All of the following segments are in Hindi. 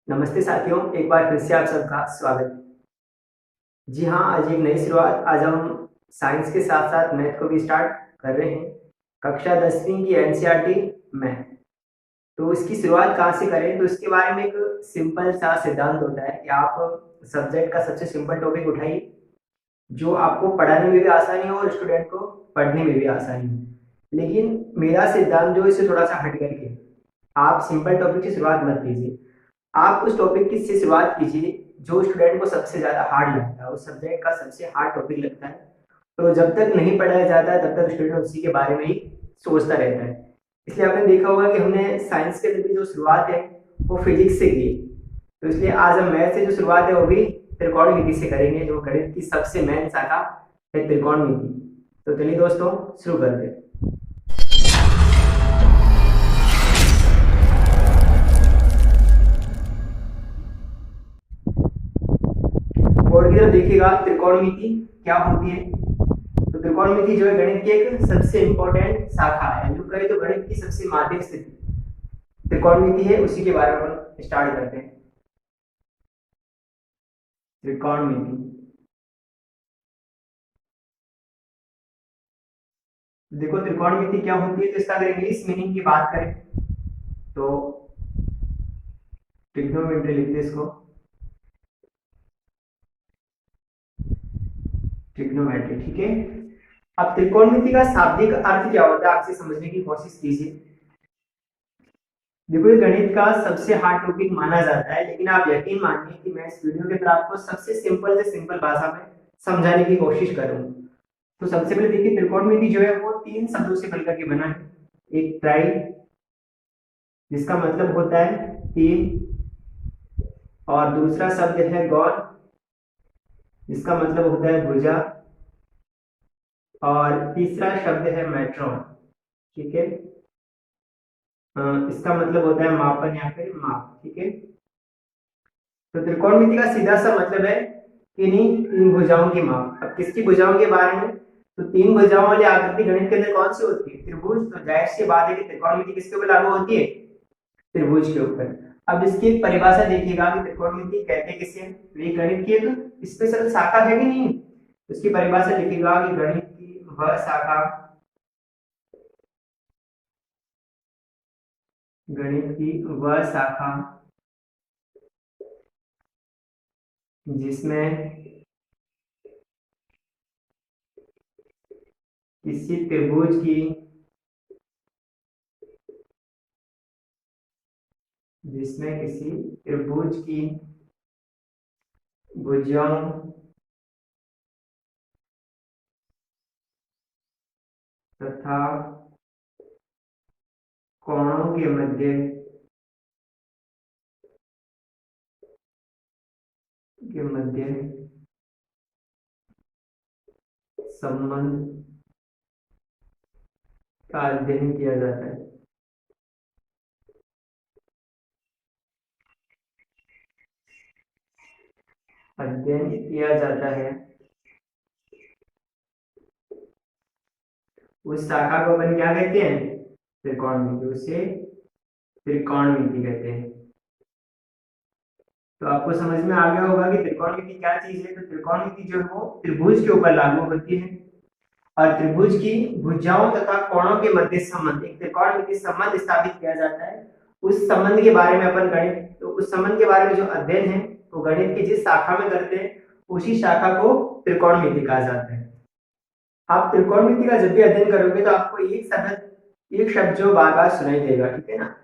नमस्ते साथियों, एक बार फिर से आप सबका स्वागत है। जी हाँ, आज एक नई शुरुआत। आज हम साइंस के साथ साथ मैथ को भी स्टार्ट कर रहे हैं। कक्षा 10वीं की एनसीईआरटी मैथ। तो इसकी शुरुआत कहाँ से करें, तो इसके बारे में एक सिंपल सा सिद्धांत होता है कि आप सब्जेक्ट का सबसे सिंपल टॉपिक उठाइए जो आपको पढ़ाने में भी आसानी हो और स्टूडेंट को पढ़ने में भी आसानी हो। लेकिन मेरा सिद्धांत जो इससे थोड़ा सा हट करके, आप सिंपल टॉपिक से शुरुआत मत कीजिए। आप उस टॉपिक की से शुरुआत कीजिए जो स्टूडेंट को सबसे ज़्यादा हार्ड लगता है, उस सब्जेक्ट का सबसे हार्ड टॉपिक लगता है। तो जब तक नहीं पढ़ाया जाता है तब तक स्टूडेंट उसी के बारे में ही सोचता रहता है। इसलिए आपने देखा होगा कि हमने साइंस के लिए जो शुरुआत है वो फिजिक्स से की। तो इसलिए आज हम मैथ से जो शुरुआत है वो भी त्रिकोणमिति से करेंगे, जो गणित की सबसे मेन शाखा है त्रिकोणमिति। तो चलिए दोस्तों, शुरू करते हैं। बोर्ड की तरफ देखिएगा, त्रिकोणमिति क्या होती है। तो त्रिकोणमिति जो है गणित की एक सबसे इंपॉर्टेंट शाखा है, जो कहे तो गणित की सबसे माध्यमिक स्थिति त्रिकोणमिति है। उसी के बारे में हम स्टार्ट करते हैं। त्रिकोणमिति, देखो त्रिकोणमिति क्या होती है। तो इसका अगर इंग्लिश मीनिंग की बात करें तो ट्रिग्नोमेट्री लिखते हैं इसको, ट्रिग्नोमेट्री, ठीक है। अब त्रिकोणमिति का शाब्दिक अर्थ क्या होता है, आपसे समझने की कोशिश कीजिए। देखो, ये गणित का सबसे हार्ड टॉपिक माना जाता है, लेकिन आप यकीन मानिए कि मैं इस वीडियो के अंदर आपको सबसे सिंपल से सिंपल भाषा में समझाने की कोशिश करूंगा। तो सबसे पहले देखिए, त्रिकोणमिति जो है वो तीन शब्दों से मिलकर के बना है। एक ट्राई, जिसका मतलब होता है तीन, और दूसरा शब्द है गौर, जिसका मतलब होता है भुजा, और तीसरा शब्द है मेट्रॉन, ठीक है। इसका मतलब होता है मापन या फिर माप, ठीक है। तो त्रिकोणमिति का सीधा सा मतलब है किन्हीं तीन भुजाओं की माप। अब किसकी भुजाओं के बारे में, तो तीन भुजाओं वाली आकृति गणित के अंदर कौन सी होती है, त्रिभुज। तो जाहिर सी बात है कि त्रिकोणमिति किसके ऊपर लागू होती है, त्रिभुज के ऊपर। अब इसकी एक परिभाषा देखिएगा कि त्रिकोणमिति कहते किसे हैं। तो ये गणित की एक स्पेशल शाखा है कि नहीं। इसकी परिभाषा लिखिएगा कि गणित की वह शाखा, गणित की वह शाखा जिसमें किसी त्रिभुज की, जिसमें किसी त्रिभुज की भुजाओं तथा कोणों के मध्य संबंध का अध्ययन किया जाता है। अध्ययन किया जाता है, उस शाखा को अपन क्या कहते हैं, त्रिकोणमिति। उसे त्रिकोणमिति कहते हैं। तो आपको समझ में आ गया होगा कि त्रिकोणमिति क्या चीज है। तो त्रिकोणमिति जो है वो त्रिभुज के ऊपर लागू होती है, और त्रिभुज की भुजाओं तथा कोणों के मध्य संबंध, एक त्रिकोणमिति संबंध स्थापित किया जाता है। उस संबंध के बारे में अपन गणित, तो उस संबंध के बारे में जो अध्ययन है वो गणित की जिस शाखा में करते हैं उसी शाखा को त्रिकोणमिति कहा जाता है। आप त्रिकोणमिति का जब भी अध्ययन करोगे तो आपको एक शब्द जो बार बार सुनाई देगा, ठीक है ना,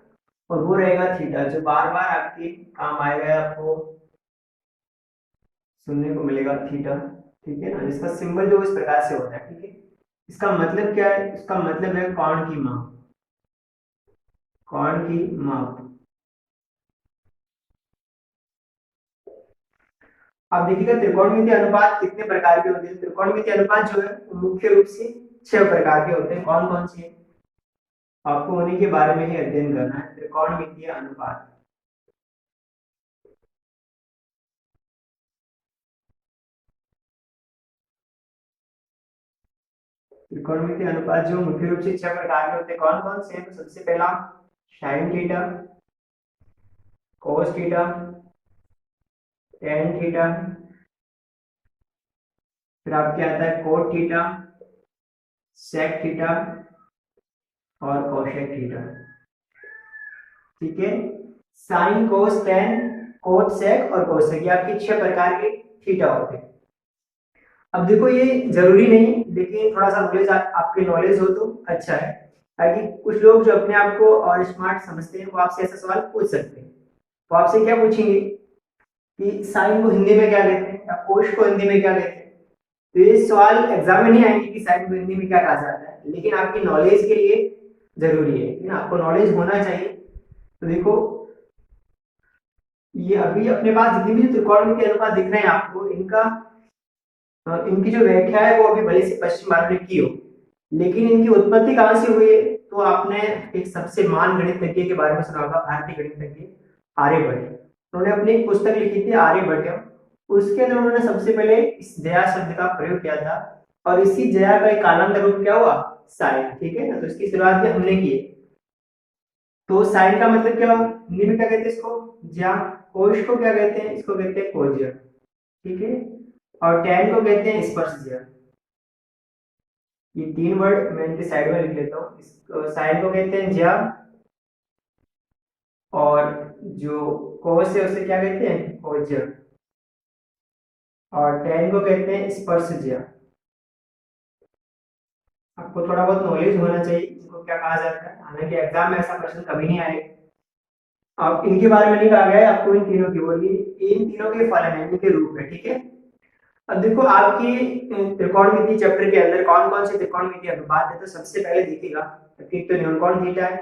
और वो रहेगा थीटा, जो बार बार आपके काम आएगा, आपको सुनने को मिलेगा थीटा, ठीक है ना, जिसका सिंबल जो इस प्रकार से होता है, ठीक है। इसका मतलब क्या है, इसका मतलब है कोण की माप, कोण की माप। अब देखिएगा त्रिकोणमिति अनुपात कितने प्रकार के होते हैं। त्रिकोणमिति अनुपात जो है वो मुख्य रूप से 6 प्रकार के होते हैं। कौन कौन से हैं, आपको उन्हीं के बारे में ही अध्ययन करना है। त्रिकोणमितीय अनुपात, त्रिकोणमितीय अनुपात जो मुख्य रूप से 6 प्रकार के होते हैं। कौन कौन से हैं, तो सबसे पहला sine theta, cos theta, tan theta, फिर आपके आता है कोट थीटा, सेक थीटा और कोशेक थीटा। ठीक है, sine cos tan cot sec और कोसेक, ये आपके 6 प्रकार के थीटा होते हैं। अब देखो ये जरूरी नहीं, लेकिन थोड़ा सा नॉलेज आपके नॉलेज हो तो अच्छा है, ताकि कुछ लोग जो अपने आप को और स्मार्ट समझते हैं वो आपसे ऐसा सवाल पूछ सकते हैं। वो आपसे क्या पूछेंगे कि साइन को हिंदी में क्या कहते हैं या कोश को हिंदी में क्या कहते हैं। तो ये सवाल एग्जाम में नहीं आएंगे कि साइन को हिंदी में क्या कहा जाता है, लेकिन आपकी नॉलेज के लिए जरूरी है ना, आपको नॉलेज होना चाहिए। तो देखो ये अभी अपने पास जितनी भी त्रिकोणमितीय अनुपात दिख रहे हैं आपको, इनकी जो व्याख्या है वो अभी भले से पश्चिम भारत ने की हो, लेकिन इनकी उत्पत्ति कहां से हुई है तो आपने एक सबसे महान गणितज्ञ के बारे में सुना होगा, भारतीय गणितज्ञ आर्यभट्ट। उन्होंने अपनी एक पुस्तक लिखी थी आर्यभट्टम, उसके अंदर उन्होंने सबसे पहले इस जया शब्द का प्रयोग किया था, और इसी जया का एक कालांतर रूप क्या हुआ, साइन। ठीक है ना, तो इसकी शुरुआत भी हमने की है। तो साइन का मतलब क्या हुआ, हिंदी में क्या कहते हैं इसको, ज्या। कोश को क्या कहते हैं, इसको कहते हैं कोज्य। ठीक है, और टेन को कहते हैं स्पर्शज्या। ये 3 वर्ड मैं इनके साइड में लिख लेता हूँ। साइन को कहते हैं ज्या, और जो कोस है उसे क्या कहते हैं, कोज्य, और टेन को कहते हैं स्पर्शज्या। आपको थोड़ा बहुत नॉलेज होना चाहिए इनको क्या कहा जाता है, हालांकि एग्जाम में ऐसा प्रश्न कभी नहीं आएगा। अब इनके बारे में नहीं कहा गया है आपको, इन तीनों की बोलिए, इन तीनों के फलन है, इनके रूप है। ठीक है, अब देखो आपकी त्रिकोणमिति चैप्टर के अंदर कौन कौन से त्रिकोणमिति अनुपात है, तो सबसे पहले देखिएगा एक तो न्यूनकोण थीटा है,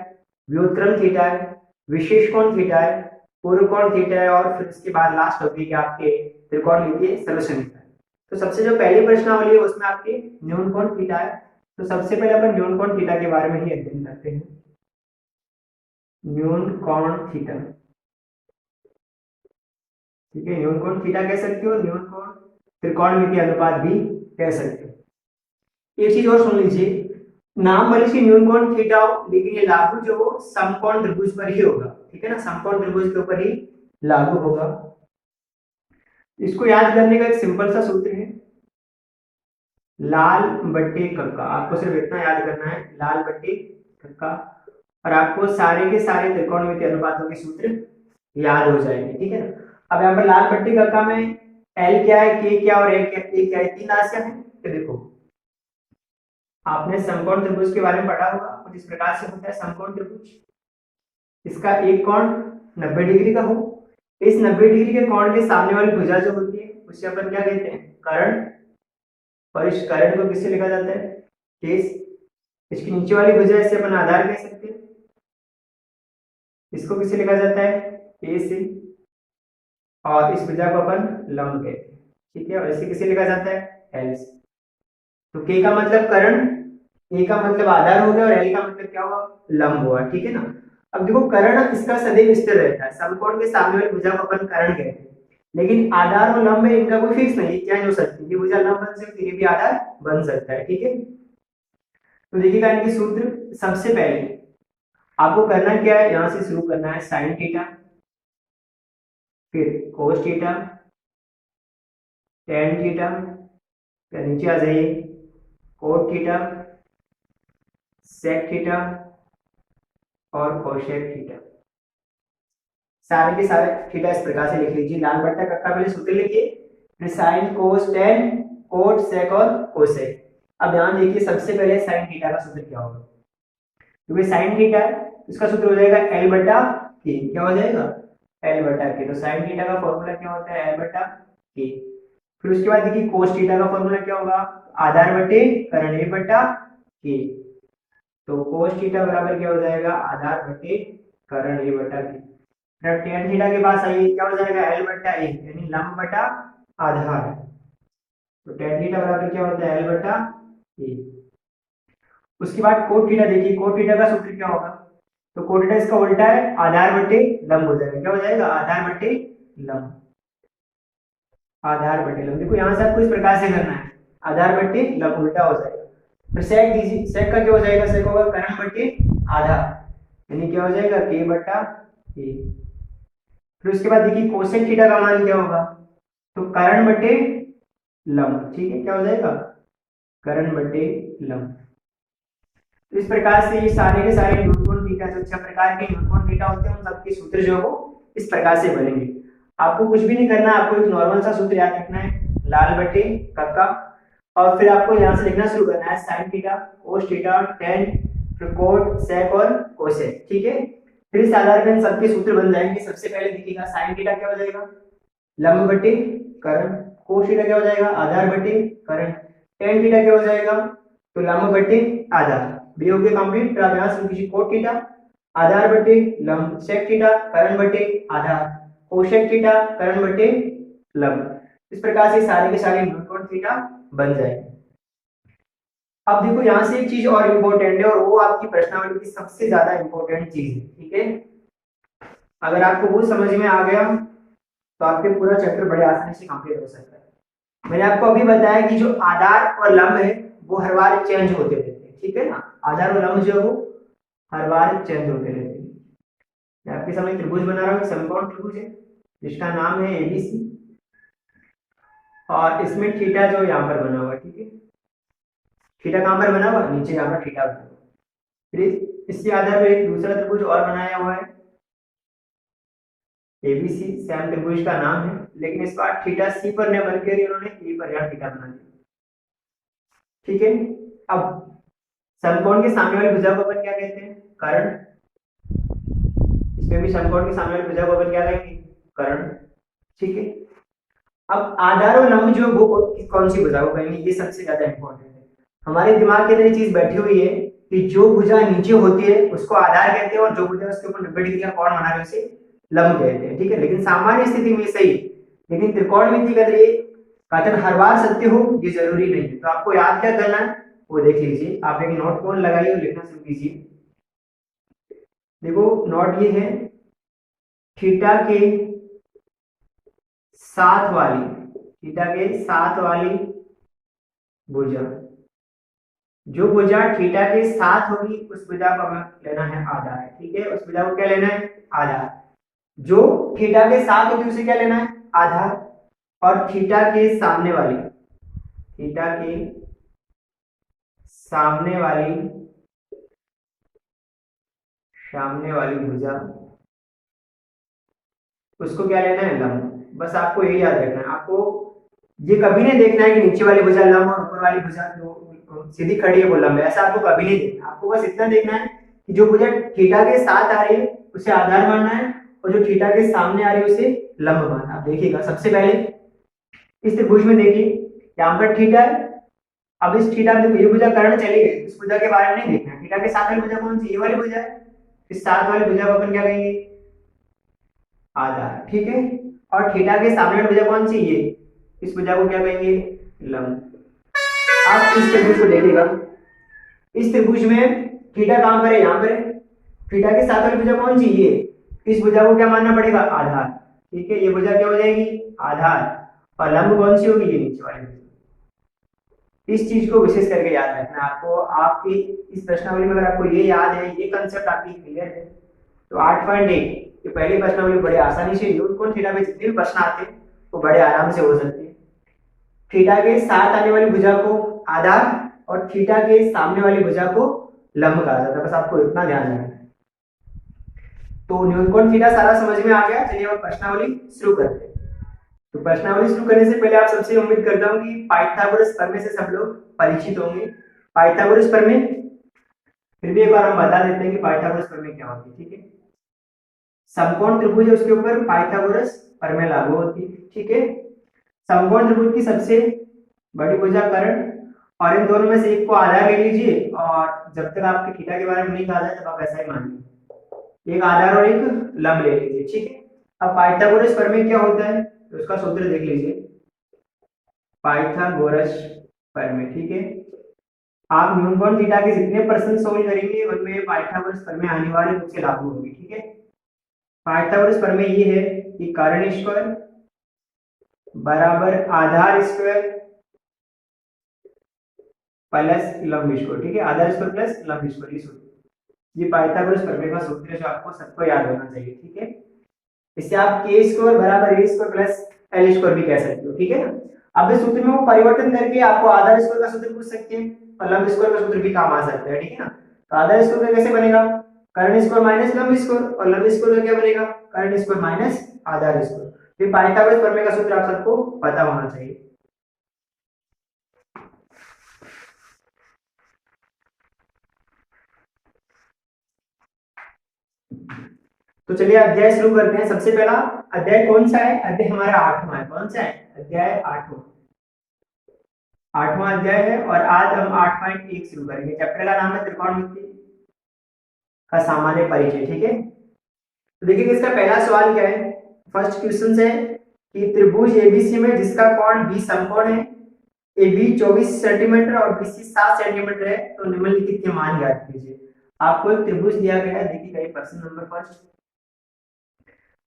व्युत्क्रम थीटा है, विशेष कोण थीटा है, पूर्ण कोण थीटा है, और फिर उसके बाद लास्ट होती है आपके त्रिकोणमितीय सलूशन। तो सबसे जो पहली प्रश्नावली है उसमें आपके न्यूनकोण थीटा है। तो सबसे पहले अपन न्यूनकोण थीटा के बारे में ही अध्ययन करते हैं। न्यूनकोण थीटा, ठीक है, न्यूनकोण थीटा कह सकते हो, न्यूनकोण त्रिकोणमितीय अनुपात भी कह सकते हो। एक चीज और सुन लीजिए, नाम भले से न्यूनकोण थीटा हो, लेकिन ये लागू जो हो समकोण त्रिभुज पर ही होगा। ठीक है ना, समकोण त्रिभुज के ऊपर ही लागू होगा। इसको याद करने का एक सिंपल सा सूत्र है, लाल बट्टे कक्का। आपको सिर्फ इतना याद करना है, लाल बट्टे कक्का, और आपको सारे के सारे त्रिकोणमितीय अनुपातों के सूत्र याद हो जाएंगे। ठीक है ना, अब यहाँ पर लाल बट्टे कक्का में एल क्या है, के क्या और ए क्या है, 3 राशियां हैं। तो देखो आपने समकोण त्रिभुज के बारे में पढ़ा होगा, कुछ इस प्रकार से होता है समकोण त्रिभुज। इसका एक कोण 90 डिग्री का हो, इस 90 डिग्री के कोण के सामने वाली भुजा जो होती है उसे अपन क्या कहते हैं, कर्ण, और इस कर्ण को किससे लिखा जाता है, केस। इसकी नीचे वाली भुजा इसे अपन आधार कह सकते हैं, इसको किससे लिखा जाता है, ए से, और इस भुजा को अपन लंब कहते हैं। ठीक है, और इसे किसे लिखा जाता है, एल से। तो के का मतलब कर्ण, ए का मतलब आधार हो गया, और एल का मतलब क्या हुआ, लंब हुआ। ठीक है ना, अब देखो कर्ण इसका सदैव स्थिर रहता है, समकोण के सामने वाली भुजा को अपन कर्ण कहते हैं, लेकिन आधार और लंब में इनका कोई फिक्स नहीं, चेंज हो सकती है, ये भुजा लंब बन सकती है, ये भी आधार बन सकता है। ठीक है, तो देखिएगा इनके सूत्र। सबसे पहले आपको करना क्या है, यहां से शुरू करना है साइन थीटा, फिर कोस थीटा, टेन थीटा, फिर नीचे आ जाइए कोट थीटा, सेक थीटा और कोशेक थीटा। सारे के सारे थीटा इस प्रकार से लिख लीजिए, लाल बट्टा कक्का पहले सूत्र लिखिए, फिर sine cos tan cot sec और कोसेक। अब यहां देखिए सबसे पहले साइन थीटा का सूत्र क्या होगा, क्योंकि साइन थीटा इसका सूत्र हो जाएगा एल बटा के। क्या हो जाएगा, एल बटा के। तो साइन थीटा का फॉर्मूला क्या होता है, एल बटा के। फिर उसके बाद देखिए कोस थीटा का फॉर्मूला क्या होगा, आधार बटे कर्ण, ए बटा के। तो कोस थीटा बराबर क्या हो जाएगा, आधार बटे कर्ण, ए बटा के। फिर टेन थीटा के पास आइए, क्या हो जाएगा, एल बटा ए, यानी लंब बटा आधार। तो टेन थीटा बराबर क्या होता है, एल बटा ए। उसके बाद कोट थीटा देखिए, कोट थीटा का सूत्र क्या होगा, तो कोट थीटा इसका उल्टा है, आधार बटे लंब हो जाएगा। क्या हो जाएगा, आधार बटे लंब, आधार बटे लंब। देखो यहां से आपको इस प्रकार से करना है, आधार बटे लंब उल्टा हो जाएगा। फिर सेक दीजिए, सेक का क्या हो जाएगा, सेक होगा कर्ण बटे आधार, यानी क्या हो जाएगा, के बटा ए। फिर उसके बाद देखिए कोसेक थीटा का मान क्या होगा, तो कर्ण बटे लंब, ठीक है, क्या हो जाएगा, कर्ण बटे लंब। तो इस प्रकार से ये सारे के सारे न्यूटन थीटा, जो 6 प्रकार के न्यूटन थीटा होते हैं, उन सबके सूत्र जो है वो इस प्रकार से बनेंगे। आपको कुछ भी नहीं करना, आपको एक नॉर्मल सा सूत्र याद रखना है, लाल बटे कक्का, और फिर आपको यहाँ से लिखना शुरू करना है sine theta, cos theta, ten, फिर कोट, सेक और कोसेक, ठीक है। फिर इस आधार पर सबके सूत्र बन जाएंगे। सबसे पहले देखिएगा साइन थीटा क्या हो जाएगा, लंब बटे कर्ण, कोस थीटा क्या हो जाएगा, आधार बटे कर्ण, टेन थीटा क्या हो जाएगा, तो लंब बटे आधार, बी हो गया कंप्लीट। फिर आप यहाँ से कीजिए कोट थीटा आधार बटे लंब, सेक थीटा कर्ण बटे आधार, कोसेक थीटा कर्ण बटे लंब। इस प्रकार से सारे के सारे न्यूटन थीटा बन जाएंगे। अब देखो यहाँ से एक चीज और इम्पोर्टेंट है, और वो आपकी प्रश्नावली की सबसे ज्यादा इम्पोर्टेंट चीज है, ठीक है। अगर आपको वो समझ में आ गया तो आपके पूरा चैप्टर बड़े आसानी से कंप्लीट हो सकता है। मैंने आपको अभी बताया कि जो आधार और लंब है वो हर बार चेंज होते रहते हैं, ठीक है ना। आधार और लंब जो है वो हर बार चेंज होते रहते हैं। मैं आपके सामने त्रिभुज बना रहा हूँ, समकोण त्रिभुज है जिसका नाम है एबीसी, और इसमें थीटा जो यहाँ पर बना हुआ है, ठीक है, थीटा कहाँ पर बना हुआ, नीचे यहाँ पर थीटा बना हुआ। फिर इसके आधार पर एक दूसरा त्रिभुज और बनाया हुआ है एबीसी, सैम त्रिभुज का नाम है, लेकिन इस बार थीटा सी पर न बनकर इन्होंने ए पर यहाँ थीटा बना दिया, ठीक है। अब समकोण के सामने वाली भुजा को अपन क्या कहते हैं, कर्ण। इसमें भी समकोण के सामने वाली भुजा को अपन क्या कहेंगे, कर्ण, ठीक है। अब आधार और लंब जो वो कौन सी भुजा को कहेंगे, ये सबसे ज्यादा इंपॉर्टेंट है। हमारे दिमाग के अंदर ये चीज बैठी हुई है कि जो भुजा नीचे होती है उसको आधार कहते हैं, और जो भुजा उसके ऊपर 90 डिग्री का कोण बना रहे हैं उसे लंब कहते हैं, ठीक है। लेकिन सामान्य स्थिति में सही, लेकिन त्रिकोणमिति के अंदर ये कथन हर बार सत्य हो ये जरूरी नहीं है। तो आपको याद क्या करना है वो देख लीजिए। आप एक नोट फोन लगाइए और लिखना शुरू कीजिए। देखो नोट ये है, थीटा के साथ वाली, थीटा के साथ वाली भुजा, जो भुजा थीटा के साथ होगी उस भुजा को हमें लेना है आधार, ठीक है। उस भुजा को क्या लेना है, आधार। जो थीटा के साथ होगी उसे क्या लेना है, आधार। और थीटा के सामने वाली, थीटा के सामने वाली, सामने वाली भुजा उसको क्या लेना है, लंब। बस आपको यही याद रखना है। आपको ये कभी नहीं देखना है कि नीचे वाली भुजा लंब और ऊपर वाली भुजा जो सीधी खड़ी है वो लंब है, ऐसा आपको कभी नहीं देखना। आपको बस इतना देखना है कि जो भुजा थीटा के साथ आ रही है उसे आधार मानना है, और जो थीटा के सामने आ रही है उसे लंब मानना। आप देखिएगा सबसे पहले इस त्रिभुज में देखिए, यहाँ पर थीटा है। अब इस थीटा में ये भुजा कर्ण चली गई, इस भुजा के बारे में नहीं देखना। थीटा के साथ वाली भुजा कौन सी, ये वाली भुजा है। इस साथ वाली भुजा को अपन क्या कहेंगे, आधार, ठीक है। और थीटा के सामने वाली भुजा कौन सी, ये, इस भुजा को क्या कहेंगे, लंब। आप इस त्रिभुज को देखिएगा, इस त्रिभुज में थीटा कहां पर है, यहाँ पर है। थीटा के साथ वाली भुजा कौन सी, ये, इस भुजा को क्या मानना पड़ेगा, आधार, ठीक है। ये भुजा क्या हो जाएगी, आधार। और लंब कौन सी होगी, ये नीचे वाली भुजा। इस चीज को विशेष करके याद रखना आपको। आपकी इस प्रश्नावली में अगर आपको ये याद है, ये कंसेप्ट आपकी क्लियर है, तो 8.1 ये पहली प्रश्नावली बड़े आसानी से, न्यूटन थीटा में जितने भी प्रश्न आते हैं वो बड़े आराम से हो सकते हैं। थीटा के साथ आने वाली भुजा को आधार और थीटा के सामने वाली भुजा को लंब कहा जाता है। बस आपको इतना ध्यान रखना है। तो न्यूटन थीटा सारा समझ में आ गया। चलिए अब प्रश्नावली शुरू करते हैं। तो प्रश्नावली शुरू करने से पहले आप सबसे उम्मीद करता हूँ कि पाइथागोरस प्रमेय से सब लोग परिचित होंगे। पाइथागोरस प्रमेय फिर भी एक बार हम बता देते हैं कि पाइथागोरस प्रमेय क्या होती है, ठीक है। समकोण त्रिभुज है उसके ऊपर पाइथागोरस प्रमेय लागू होती है, ठीक है। समकोण त्रिभुज की सबसे बड़ी भुजा कर्ण, और इन दोनों में से एक को आधार ले लीजिए, और जब तक आपके थीटा के बारे में नहीं कहा जाए तब आप ऐसा ही मान लीजिए, एक आधार और एक लंब ले लीजिए, ठीक है। अब पाइथागोरस प्रमेय क्या होता है तो उसका सूत्र देख लीजिए, पाइथागोरस प्रमेय, ठीक है। आप न्यूटन थीटा के जितने प्रश्न सोल्व करेंगे उनमें पाइथागोरस प्रमेय अनिवार्य रूप से लागू होगी, ठीक है। पाइथागोरस प्रमेय ये है कि कर्ण स्क्वायर बराबर आधार स्क्वायर प्लस लंब स्क्वायर, ठीक है। आधार स्क्वायर प्लस लंब स्क्वायर, ये सूत्र, ये पाइथागोरस प्रमेय का सूत्र है जो आपको सबको याद होना चाहिए, ठीक है। इससे आप के स्क्वायर बराबर ए स्क्वायर प्लस एल स्क्वायर भी कह सकते हो, ठीक है ना। अब इस सूत्र में वो परिवर्तन करके आपको आधार स्क्वायर का सूत्र पूछ सकते हैं और लंब स्क्वायर का सूत्र भी काम आ सकता है, ठीक है ना। तो आधार स्क्वायर का कैसे बनेगा, कर्ण स्क्वायर माइनस लंब स्क्वायर, और लंब स्क्वायर का क्या बनेगा, कर्ण स्क्वायर माइनस आधार स्क्वायर। फिर पाइथागोरस प्रमेय का सूत्र आप सबको पता होना चाहिए। तो चलिए अध्याय शुरू करते हैं। सबसे पहला अध्याय कौन सा है, अध्याय हमारा 8वां है। कौन सा है, अध्याय 8वां अध्याय है। और आज हम 8.1 शुरू करेंगे। चैप्टर का नाम है त्रिकोणमिति का सामान्य परिचय, ठीक है। तो देखिए इसका पहला सवाल क्या है, फर्स्ट क्वेश्चन है कि त्रिभुज एबीसी में जिसका कोण बी समकोण है, ए बी 24 सेंटीमीटर और बीसी 7 सेंटीमीटर है, तो निम्नलिखित के मान ज्ञात कीजिए। आपको एक त्रिभुज दिया गया है, देखिए प्रश्न नंबर फर्स्ट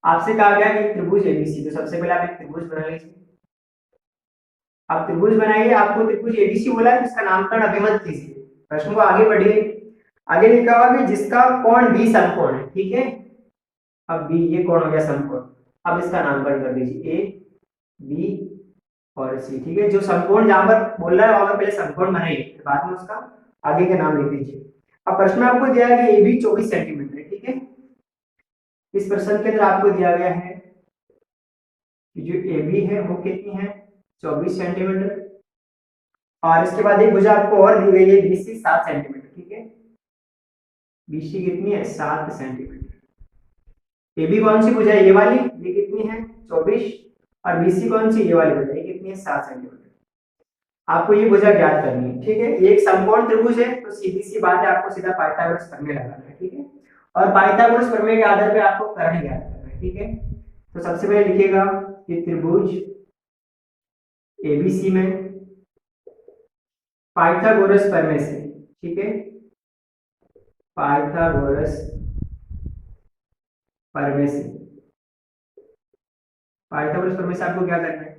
आपसे कहा गया कि त्रिभुज एबीसी, तो सबसे पहले आप एक त्रिभुज बना लीजिए। आप त्रिभुज बनाइए, आपको त्रिभुज एबीसी बोला है, इसका नामकरण अभी मत कीजिए, प्रश्न को आगे बढ़िए। आगे लिखा हुआ कि जिसका कोण बी समकोण है, ठीक है। अब बी ये कोण हो गया समकोण, अब इसका नामकरण कर दीजिए ए बी और सी, ठीक है। जो समकोण जहां पर बोल रहा है वहां पर पहले समकोण बनाइए, बाद में उसका आगे का नाम लिख दीजिए। अब प्रश्न में आपको दिया है कि ए बी 24 सेंटीमीटर है, ठीक है। इस प्रश्न के अंदर आपको दिया गया है कि जो ए बी है वो कितनी है, 24 सेंटीमीटर, और इसके बाद एक भुजा आपको और दी गई है बीसी 7 सेंटीमीटर, ठीक है। बीसी कितनी है, 7 सेंटीमीटर। ए बी कौन सी भुजा है, ये वाली, ये कितनी है 24, और बीसी कौन सी, ये वाली भुजा, ये कितनी है 7 सेंटीमीटर। आपको ये भुजा ज्ञात करनी है, ठीक है। ये एक समकोण त्रिभुज है, तो सीधी सी बात है, आपको सीधा पाइथागोरस प्रमेय लगाना है, ठीक है। और पाइथागोरस प्रमेय के आधार पे आपको कर्ण ज्ञात करना है, ठीक है। तो सबसे पहले लिखिएगा कि त्रिभुज एबीसी में पाइथागोरस प्रमेय से, ठीक है, पाइथागोरस प्रमेय से, पाइथागोरस प्रमेय से आपको क्या करना है,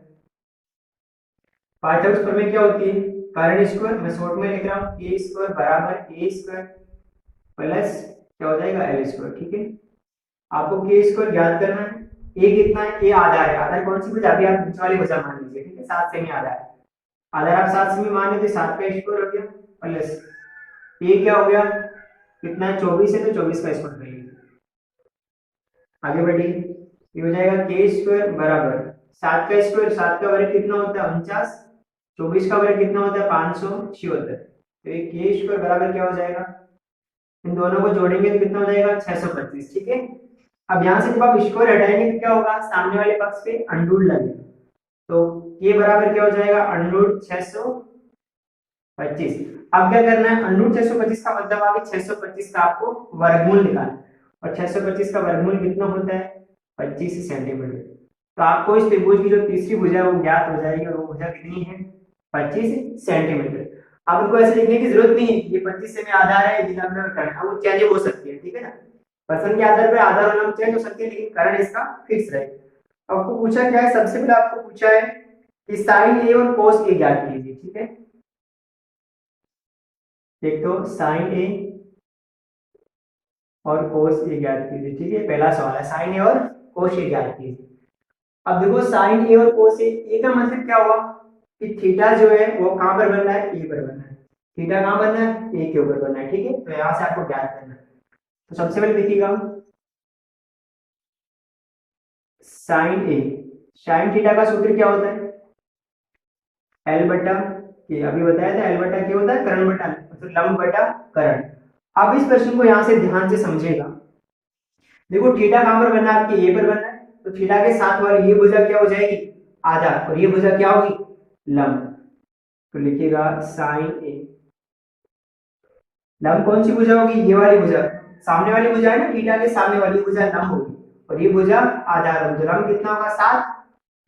पाइथागोरस प्रमेय क्या होती है, कर्ण स्क्वायर, मैं शॉर्ट में लिख रहा हूं, ए स्क्वायर बराबर ए स्क्वायर प्लस क्या हो जाएगा एल स्क्वायर, ठीक है। आपको के स्क्वायर ज्ञात करना है। ए कितना है, ए आधार है, आधार कौन सी भुजा, अभी आप नीचे वाली भुजा मान लीजिए, ठीक है। 7 सेमी आधार है, आधार आप 7 सेमी मान लीजिए, 7 का स्क्वायर हो गया प्लस ए क्या हो गया, कितना है 24 है, तो 24 का स्क्वायर कर लीजिए। आगे बढ़िए, ये हो जाएगा के स्क्वायर बराबर 7 का स्क्वायर, 7 का वर्ग कितना होता है 49, 24 का वर्ग कितना होता है 576, तो ये के स्क्वायर बराबर क्या हो जाएगा, इन दोनों को जोड़ेंगे तो कितना हो जाएगा 625, ठीक है। अब यहाँ से जब आप स्क्वायर हटाएंगे तो क्या होगा, सामने वाले पक्ष पे अंडूल लगेगा, तो ये बराबर क्या हो जाएगा अंडूल 625। अब क्या करना है, अंडूल 625 का मतलब आगे 625 का आपको वर्गमूल निकालना है, और 625 का वर्गमूल कितना होता है 25 सेंटीमीटर। तो आपको इस त्रिभुज की जो तीसरी भुजा है वो ज्ञात हो जाएगी, और वो भुजा कितनी है 25 सेंटीमीटर। अब इनको ऐसे लिखने की जरूरत नहीं है, ये 25 सेमी आधार है, ये लंब है, कर्ण है, वो चेंज हो सकती है, ठीक है ना। प्रश्न के आधार पर आधार और लंब चेंज हो सकती है, लेकिन कर्ण इसका फिक्स रहेगा। आपको पूछा क्या है, सबसे पहले आपको पूछा है कि साइन ए और कोस ए ज्ञात कीजिए, ठीक है। एक तो साइन ए और कोस ए ज्ञात कीजिए, ठीक है। पहला सवाल है साइन ए और कोस ए ज्ञात कीजिए। अब देखो साइन ए और कोस ए का मतलब क्या हुआ कि थीटा जो है वो कहां पर बनना है, ए पर बनना है। थीटा कहां बनना है, ए के ऊपर बनना है, ठीक है। तो यहां से आपको ज्ञात करना है। तो सबसे पहले देखिएगा साइन ए, साइन थीटा का सूत्र क्या होता है, एल बटा के, अभी बताया था एल बटा के होता है कर्ण बटा, मतलब लंब बटा कर्ण। अब इस प्रश्न को यहां से ध्यान से समझिएगा। देखो थीटा कहां पर बनना है, आपके ए पर बनना है, तो थीटा के साथ वाली ये भुजा क्या हो जाएगी आधार, और ये भुजा क्या होगी लंब। तो लिखिएगा साइन ए, लंब कौन सी भुजा होगी, ये वाली भुजा, सामने वाली भुजा है ना, थीटा के सामने वाली भुजा लंब होगी, और ये भुजा आधार होगी। तो लंब कितना होगा 7,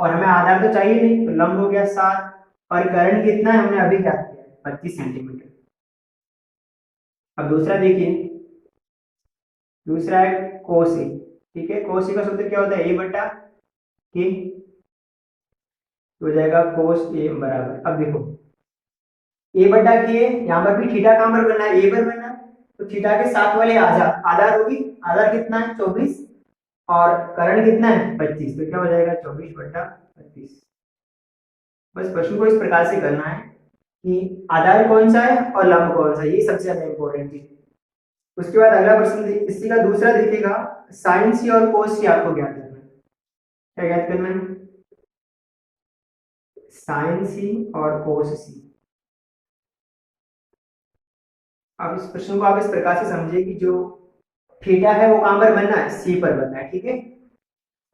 और हमें आधार तो चाहिए नहीं, तो लंब हो गया 7, और कर्ण कितना है हमने अभी क्या किया 25 सेंटीमीटर। अब दूसरा देखिए, दूसरा है कोस ए, ठीक है। कोस ए का सूत्र क्या होता है, ए बटा के, हो जाएगा कोस ए बराबर, अब देखो ए बटा के, यहाँ पर भी थीटा कहां पर बनना है, ए पर बनना है, तो थीटा के साथ वाले आधार, आधार होगी, आधार कितना है 24, और करंट कितना है 25, तो क्या हो जाएगा 24/25। बस प्रश्न को इस प्रकार से करना है कि आधार कौन सा है और लंब कौन सा है, ये सबसे ज्यादा इंपॉर्टेंट चीज। उसके बाद अगला प्रश्न इसी का दूसरा देखिएगा, साइन सी और कोस सी आपको ज्ञात करना है। क्या ज्ञात करना है? साइन सी और कोस सी। अब इस प्रश्न को आप इस प्रकार से समझिए कि जो थीटा है वो कहां पर बनना है, सी पर बनना है, ठीक है।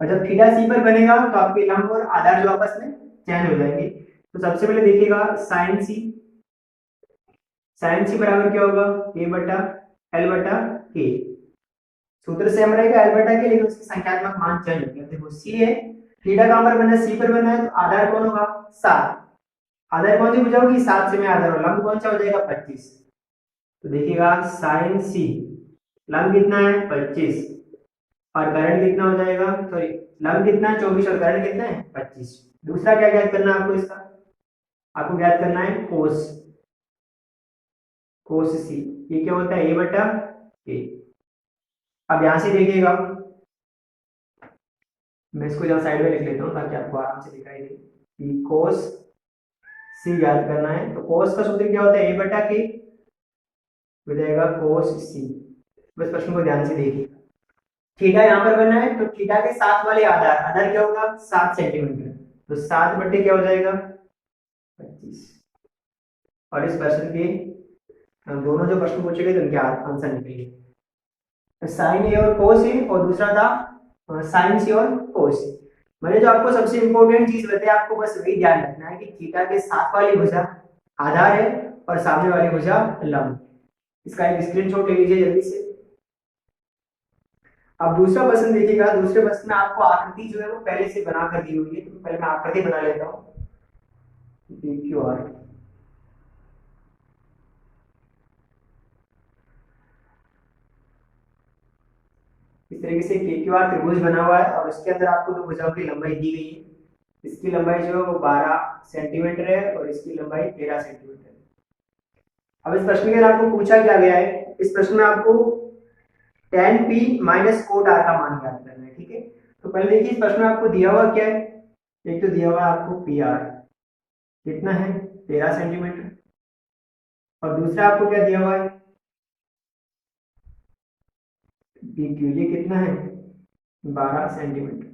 और जब थीटा सी पर बनेगा तो आपके लंब और आधार जो आपस में चेंज हो जाएंगे। तो सबसे पहले देखिएगा साइन सी, साइन सी बराबर क्या होगा, ए बटा एल बटा के। सूत्र सेम रहेगा एल बटा के, लेकिन उसकी संख्यात्मक मान चेंज हो गया। देखो सी है, थीटा कहां पर बनना है, सी पर बनना है, तो आधार कौन होगा 7। आधार कौन सी भुजा होगी, 7 से में आधार, और लंब कौन सा हो जाएगा 25। तो देखिएगा साइन सी, लंब कितना है 25 और करंट कितना हो जाएगा, सॉरी लंब कितना है 24 और करंट कितना है 25। दूसरा क्या ज्ञात करना है आपको, इसका आपको ज्ञात करना है कोस, कोस सी। ये क्या होता है, ए बटा ए। अब यहां से देखिएगा, मैं इसको जहाँ साइड में लिख लेता हूँ ताकि आपको आराम से दिखाई दे कि कोस सी ज्ञात करना है। तो कोस का सूत्र क्या होता है, ए बटा के हो जाएगा कोस सी। बस प्रश्न को ध्यान से देखिए, थीटा यहाँ पर बनना है, तो थीटा के साथ वाले आधार, आधार क्या होगा 7 सेंटीमीटर, तो 7 बटे क्या हो जाएगा 25। और इस प्रश्न के दोनों जो प्रश्न पूछे गए उनके आंसर निकलेंगे। तो साइन ए और कोस ए, और दूसरा था साइन सी और कोस सी। मैंने जो आपको सबसे इंपॉर्टेंट चीज बताई, आपको बस वही ध्यान रखना है कि थीटा के साथ वाली भुजा आधार है और सामने वाली भुजा लंब। इसका एक स्क्रीनशॉट ले लीजिए जल्दी से। अब दूसरा प्रश्न देखिएगा, दूसरे प्रश्न में आपको आकृति जो है वो पहले से बना कर दी हुई है, तो पहले मैं आकृति बना लेता हूँ। PQR, इस तरीके से KQR त्रिभुज बना हुआ है और उसके अंदर आपको दो भुजाओं की लंबाई दी गई है। इसकी लंबाई जो है वो 12 सेंटीमीटर है और इसकी लंबाई 13 सेंटीमीटर है। अब इस प्रश्न के अंदर आपको पूछा क्या गया है, इस प्रश्न में आपको tan P minus cot R का मान ज्ञात करना है, ठीक है। तो पहले देखिए इस प्रश्न में आपको दिया हुआ क्या है, एक तो दिया हुआ है आपको PR कितना है 13 सेंटीमीटर, और दूसरा आपको क्या दिया हुआ है PQ, ये कितना है 12 सेंटीमीटर।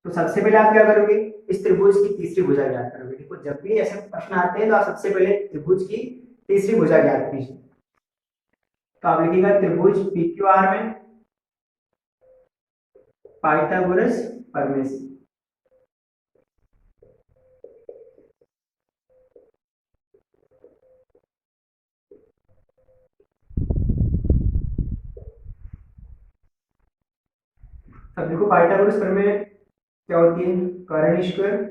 तो सबसे पहले आप क्या करोगे, इस त्रिभुज की तीसरी भुजा ज्ञात करोगे। देखो जब भी ऐसे प्रश्न आते हैं तो आप सबसे पहले त्रिभुज की तीसरी भुजा ज्ञात कीजिए। तो आप लिखिएगा त्रिभुज PQR में पाइथागोरस प्रमेय से। अब देखो पाइथागोरस प्रमेय क्या होती है, कर्ण स्क्वायर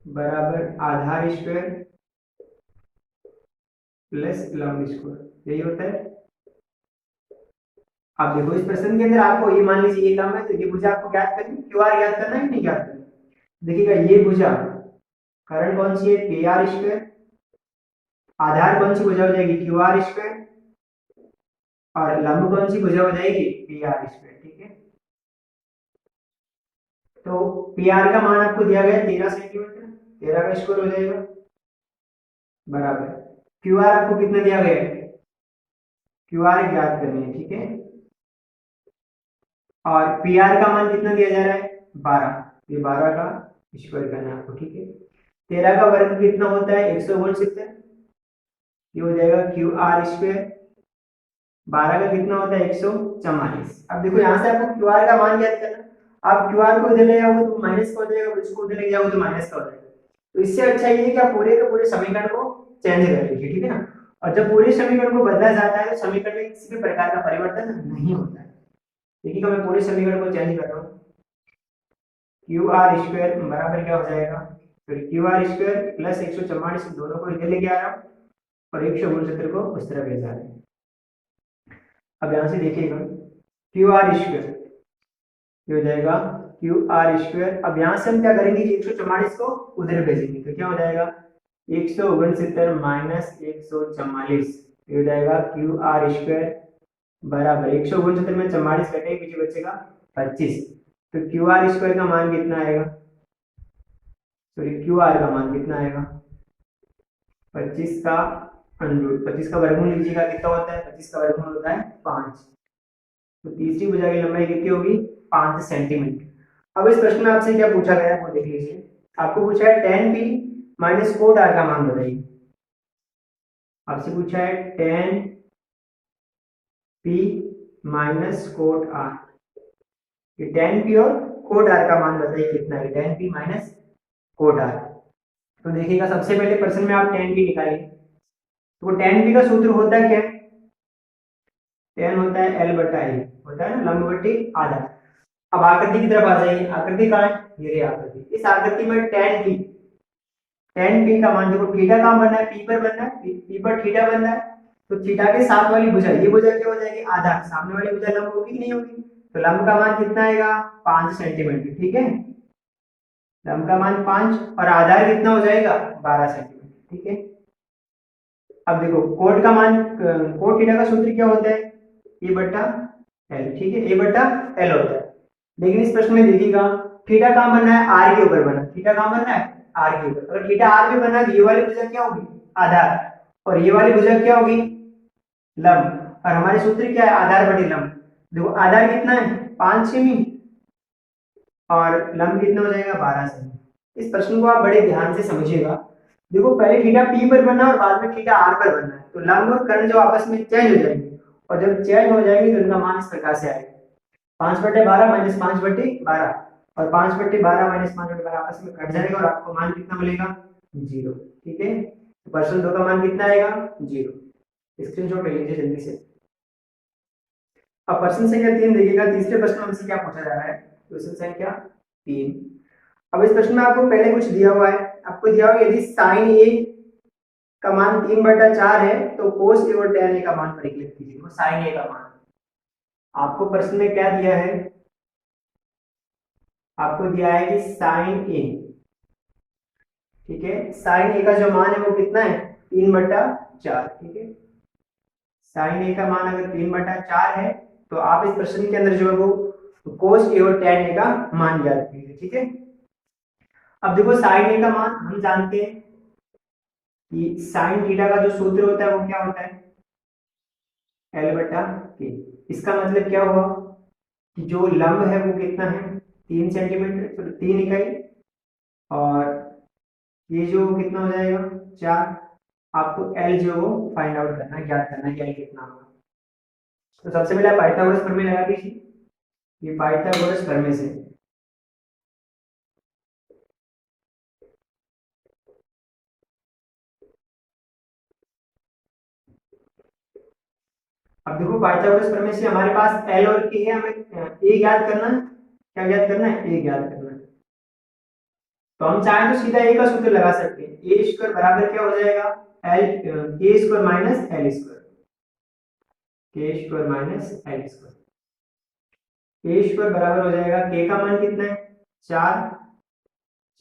बराबर आधार स्क्वायर प्लस लंब स्क्वायर, यही होता है। अब देखो इस प्रश्न के अंदर आपको ये मान लीजिए ये लंब है, तो ये भुजा आपको ज्ञात करनी, QR ज्ञात करना है कि नहीं ज्ञात करना। देखिएगा ये भुजा कर्ण कौन सी है PR स्क्वायर, आधार कौन सी भुजा हो जाएगी QR स्क्वायर, और लंब कौन सी भुजा हो जाएगी PR स्क्वायर, ठीक है। तो PR का मान आपको दिया गया 13 सेंटीमीटर, 13 का स्क्वायर हो जाएगा बराबर QR आपको कितना दिया गया है, QR ज्ञात करनी है, ठीक है। और PR का मान कितना दिया जा रहा है 12, ये 12 का स्क्वायर करना है आपको, ठीक है। 13 का वर्ग कितना होता है 169, ये हो जाएगा QR स्क्वायर। 12 का कितना होता है 144। अब देखो यहाँ से आपको QR का मान ज्ञात करना, आप QR को इधर ले जाओगे तो माइनस का हो जाएगा, इसको उधर ले जाओगे तो माइनस का हो जाएगा। तो इससे अच्छा ये है कि आप पूरे के पूरे समीकरण को चेंज कर लीजिए, ठीक है ना। और जब पूरे समीकरण को बदला जाता है तो समीकरण में किसी भी प्रकार का परिवर्तन नहीं होता है। देखिएगा मैं पूरे समीकरण को चेंज कर रहा हूँ, QR स्क्वायर बराबर क्या हो जाएगा, फिर QR स्क्वायर प्लस 144, दोनों को इधर लेके आ रहा हूँ और 169 को उस तरफ ले जा रहे हैं। अब यहां से देखिएगा QR स्क्वायर हो जाएगा QR स्क्वायर। अब यहां से हम क्या करेंगे 144 को उधर भेजेंगे, तो क्या हो जाएगा 169 माइनस 144 हो जाएगा QR स्क्वायर बराबर 169 में 44 कटे, पीछे बचेगा 25। तो क्यू आर स्क्वायर का मान कितना आएगा, सॉरी क्यू आर का मान कितना आएगा, 25 का अंडर 25 का वर्गमूल लीजिएगा, कितना होता है, 25 का वर्गमूल होता है 5। तो तीसरी भुजा की लंबाई कितनी होगी, 5 सेंटीमीटर। अब इस प्रश्न में आपसे क्या पूछा गया है वो देख लीजिए। आपको पूछा है tan p minus cot r का मान बताइए। आपसे पूछा है tan p minus cot r, ये tan p और कोट r का मान बताइए कितना है, tan p minus cot r। तो देखिएगा सबसे पहले प्रश्न में आप tan p निकालिए। तो tan p का सूत्र होता है क्या, tan होता है L बटा ए, होता है ना, लंब बटे आधा। अब आकृति की तरफ आ जाइए, आकृति कहाँ है, ये रही आकृति। इस आकृति में tan p का मान देखो, थीटा कहाँ बनना है, p पर बनना है, p पर थीटा बनना है। तो थीटा के साथ वाली भुजा, ये भुजा क्या हो जाएगी, आधा, सामने वाली भुजा लंब होगी कि नहीं होगी। तो लंब का मान कितना आएगा, 5 सेंटीमीटर, ठीक है, लंब का मान 5 और आधार कितना हो जाएगा, 12 सेंटीमीटर, ठीक है। अब देखो कोट का मान, कोट थीटा का सूत्र क्या होता है, ए बटा एल, ठीक है, ए बटा एल होता है। लेकिन इस प्रश्न में देखिएगा थीटा कहाँ बनना है, आर के ऊपर बनना है, थीटा कहाँ बनना है, आर के ऊपर। अगर थीटा आर पे बनना है तो ये वाली भुजा क्या होगी, आधार, और ये वाली भुजा क्या होगी, लंब। और हमारे सूत्र क्या है, आधार बटे लंब। देखो आधार कितना है, 5 सेमी, और लंब कितना हो जाएगा, 12 सेमी। इस प्रश्न को आप बड़े ध्यान से समझिएगा। देखो पहले थीटा पी पर बनना है और बाद में थीटा आर पर बनना है, तो लंब और कर्ण जो आपस में चेंज हो जाएंगे, और जब चेंज हो जाएंगे तो इनका मान इस प्रकार से आएगा, 5/12 माइनस 5/12, और 5/12 माइनस 5/12 आपस में कट जाएगा और आपको मान कितना मिलेगा, 0, ठीक है। तो प्रश्न 2 का मान कितना आएगा, 0। स्क्रीनशॉट ले लीजिए जल्दी से। अब प्रश्न संख्या 3 देखिएगा, तीसरे प्रश्न में हमसे क्या पूछा जा रहा है, क्वेश्चन संख्या 3। अब इस प्रश्न में आपको पहले कुछ दिया हुआ है, आपको दिया हुआ है यदि साइन ए का मान 3/4 है तो कोस ए और tan ए का मान परिकलित कीजिए। वो साइन ए का मान आपको प्रश्न में क्या दिया है, आपको दिया है कि साइन ए, ठीक है, साइन ए का जो मान है वो कितना है, 3/4, ठीक है। साइन ए का मान अगर 3/4 है तो आप इस प्रश्न के अंदर जो है वो कोस ए और tan ए का मान ज्ञात कीजिए, ठीक है। अब देखो साइन ए का मान हम जानते हैं कि साइन थीटा का जो सूत्र होता है वो क्या होता है, L बटा के। इसका मतलब क्या हुआ कि जो लंब है वो कितना है, 3 सेंटीमीटर, तो 3 इकाई, और ये जो कितना हो जाएगा, 4। आपको L जो वो फाइंड आउट करना है, ज्ञात करना है कि L कितना होगा। तो सबसे पहले आप पाइथागोरस प्रमेय लगा दीजिए, ये पाइथागोरस प्रमेय से। अब देखो पाइथागोरस प्रमेय से हमारे पास L और K है, हमें ए ज्ञात करना है, क्या ज्ञात करना है, ए ज्ञात करना है। तो हम चाहें तो सीधा ए का सूत्र लगा सकते हैं, ए स्क्वायर बराबर क्या हो जाएगा, एल के स्क्वायर माइनस एल स्क्वायर, के स्क्वायर माइनस एल स्क्वायर। के स्क्वायर बराबर हो जाएगा, के का मान कितना है, 4,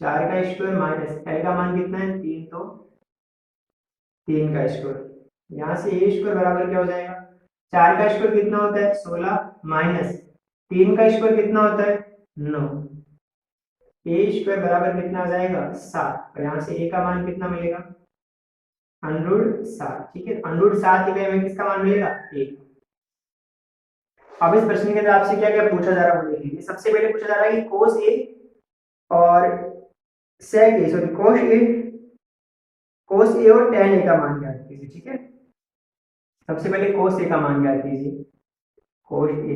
4 का स्क्वायर माइनस एल का मान कितना है, 3, तो 3 का स्क्वायर। यहाँ से ए स्क्वायर बराबर क्या हो जाएगा, 4 का स्क्वायर कितना होता है, 16, माइनस 3 का स्क्वायर कितना होता है, 9। ए स्क्वायर बराबर कितना आ जाएगा, 7, और यहाँ से ए का मान कितना मिलेगा, √7, ठीक है। √7 इकाई में किसका मान मिलेगा, 1। अब इस प्रश्न के अंदर आपसे क्या क्या पूछा जा रहा है वो देखिए। सबसे पहले पूछा जा रहा है कि कोस ए और सेक ए, सॉरी कोस ए और tan ए का मान ज्ञात कीजिए, ठीक है। सबसे पहले कोस ए का मान ज्ञात कीजिए, कोस ए।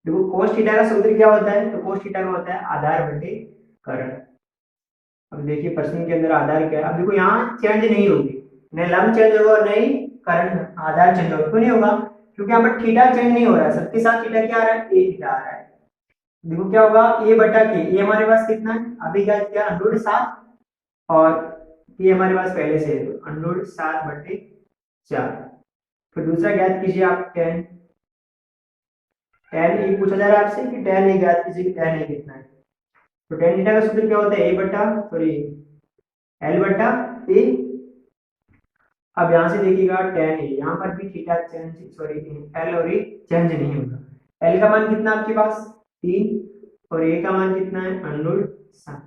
देखो कोस थीटा का सूत्र क्या होता है, तो कोस थीटा का होता है आधार बटे कर्ण। अब देखिए प्रश्न के अंदर आधार क्या है, अब देखो यहाँ चेंज नहीं होगी, न लंब चेंज होगा और नहीं कर्ण, आधार चेंज होगा, क्यों नहीं होगा, क्योंकि यहाँ पर थीटा चेंज नहीं हो रहा है, सबके साथ थीटा क्या आ रहा है, ए थीटा आ रहा है। देखो क्या होगा, ए बटा के, ए हमारे पास कितना है, अभी क्या किया, √7, और ये हमारे पास पहले से है तो √7/4। फिर दूसरा ज्ञात कीजिए आप tan, tan ए पूछा जा रहा है आपसे कि tan ए ज्ञात कीजिए कि tan ए कितना है। तो tan थीटा का सूत्र क्या होता है, ए बटा सॉरी एल बटा ए। अब यहाँ से देखिएगा tan a, यहाँ पर भी थीटा चेंज, सॉरी एल और ए चेंज नहीं होगा। एल का मान कितना आपके पास 3 और ए का मान कितना है √7।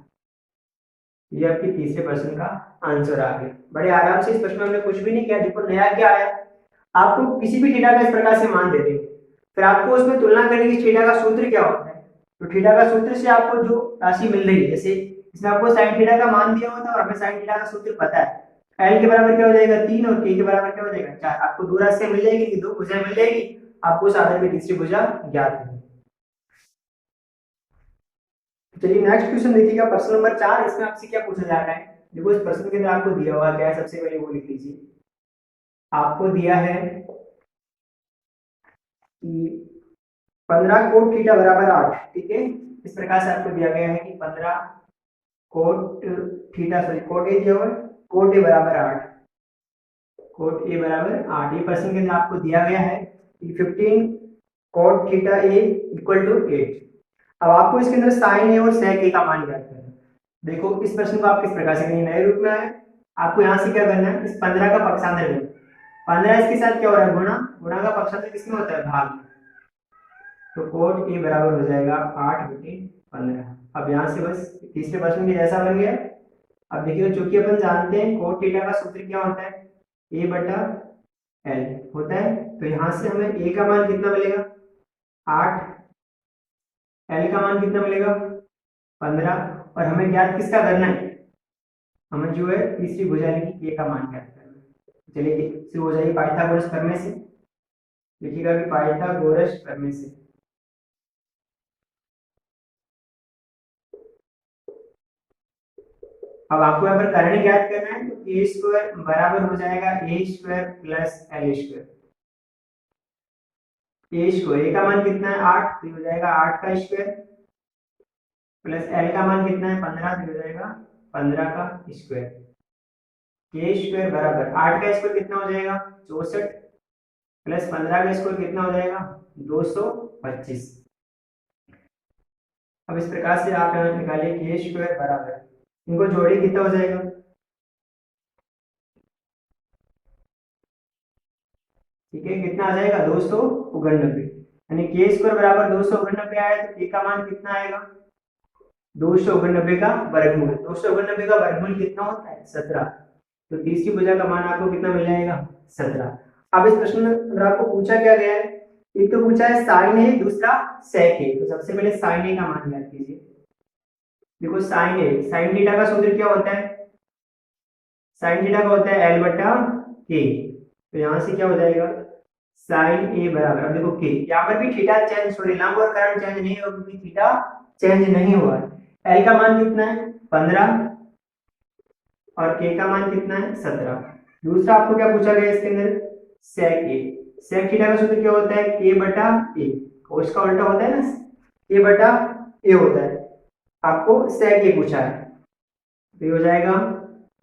ये आपके तीसरे प्रश्न का आंसर आ गया। बड़े आराम से इस प्रश्न में हमने कुछ भी नहीं किया। देखो नया क्या आया, आपको किसी भी थीटा का इस प्रकार से मान दे देंगे, फिर आपको उसमें तुलना करनी कि थीटा का सूत्र क्या होता है। तो थीटा का सूत्र से आपको जो राशि मिल रही है, जैसे इसमें आपको साइन थीटा का मान दिया होता है और हमें साइन थीटा का सूत्र पता है, एल के बराबर क्या हो जाएगा 3 और के के बराबर क्या हो जाएगा 4। आपको दो राशियां मिल जाएगी, दो भुजाएं मिल जाएगी, आपको उस आधार में तीसरी भुजा ज्ञात है। चलिए नेक्स्ट क्वेश्चन देखिएगा, प्रश्न नंबर 4। इसमें आपसे क्या पूछा जा रहा है, देखो इस प्रश्न के अंदर आपको दिया हुआ क्या है, सबसे पहले वो लिख लीजिए। आपको दिया है कि 15 कोट थीटा बराबर 8, ठीक है। इस प्रकार से आपको दिया गया है कि 15 cot theta, sorry cot A दिया हुआ है, कोट ए बराबर 8, कोट ए बराबर 8। ये प्रश्न के अंदर आपको दिया गया है कि 15 cot theta A equal to 8। अब आपको इसके अंदर साइन ए और सेक ए का मान ज्ञात करना है। देखो इस प्रश्न को आप किस प्रकार से करेंगे, नए रूप में आए, आपको यहाँ से क्या करना है, इस 15 का पक्षांतर लेना। 15 इसके साथ क्या हो रहा है गुणा, गुणा का पक्षांतर किसमें होता है भाग, तो कोट ए बराबर हो जाएगा 8/15। अब यहाँ से बस तीसरे प्रश्न के जैसा बन गया। अब देखिए चूंकि अपन जानते हैं कोट थीटा का सूत्र क्या होता है, a/l होता है, तो यहाँ से हमें a का मान कितना मिलेगा 8, l का मान कितना मिलेगा 15, और हमें ज्ञात किसका करना है, हमें जो है तीसरी भुजा की a का मान ज्ञात करना है। चलिए शुरू हो जाइए पाइथागोरस प्रमेय से। देखिएगा कि पाइथागोरस प्रमेय से अब आपको यहाँ पर कर्ण ज्ञात करना है, तो a² बराबर हो जाएगा a² प्लस l²। a का मान कितना है 8, तो ये हो जाएगा 8 का स्क्वायर, प्लस l का मान कितना है 15, तो हो जाएगा 15 का स्क्वायर। k² बराबर 8 का स्क्वायर कितना हो जाएगा 64, प्लस 15 का स्क्वायर कितना हो जाएगा 225। अब इस प्रकार से आप यहाँ निकालिए k² बराबर, इनको जोड़िए कितना हो जाएगा, ठीक है, कितना आ जाएगा 289, यानी k² बराबर 289 आया, तो k का मान कितना आएगा 289 का वर्गमूल। 289 का वर्गमूल कितना होता है 17, तो तीसरी भुजा का मान आपको कितना मिल जाएगा 17। अब इस प्रश्न में अगर आपको पूछा क्या गया है, एक तो पूछा है साइन ए, दूसरा सेक ए, तो सबसे पहले साइन ए का मान ज्ञात कीजिए। देखो साइन ए, साइन थीटा का सूत्र क्या होता है, साइन थीटा का होता है l/k, तो यहाँ से क्या हो जाएगा साइन ए बराबर, अब देखो के, यहाँ पर भी थीटा चेंज, सॉरी लंब और कर्ण चेंज नहीं होगा क्योंकि थीटा चेंज नहीं हुआ है। एल का मान कितना है 15 और के का मान कितना है 17। दूसरा आपको क्या पूछा गया इसके अंदर सेक ए, सेक थीटा का सूत्र क्या होता है k/a, कोस का उल्टा होता है ना, k/a होता है, आपको सेक ए पूछा है, तो ये हो जाएगा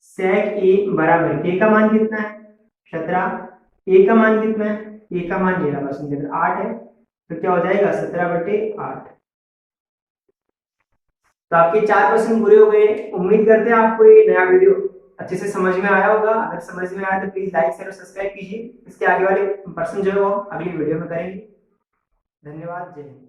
सेक ए बराबर के का मान कितना है 17, ए का मान कितना है, ए का मान ये रहा प्रश्न के अंदर 8 है, तो क्या हो जाएगा 17/8। तो आपके 4 प्रश्न पूरे हो गए। उम्मीद करते हैं आपको ये नया वीडियो अच्छे से समझ में आया होगा। अगर समझ में आया तो प्लीज लाइक शेयर और सब्सक्राइब कीजिए। इसके आगे वाले प्रश्न जो है वो अगली वीडियो में करेंगे। धन्यवाद, जय हिंद।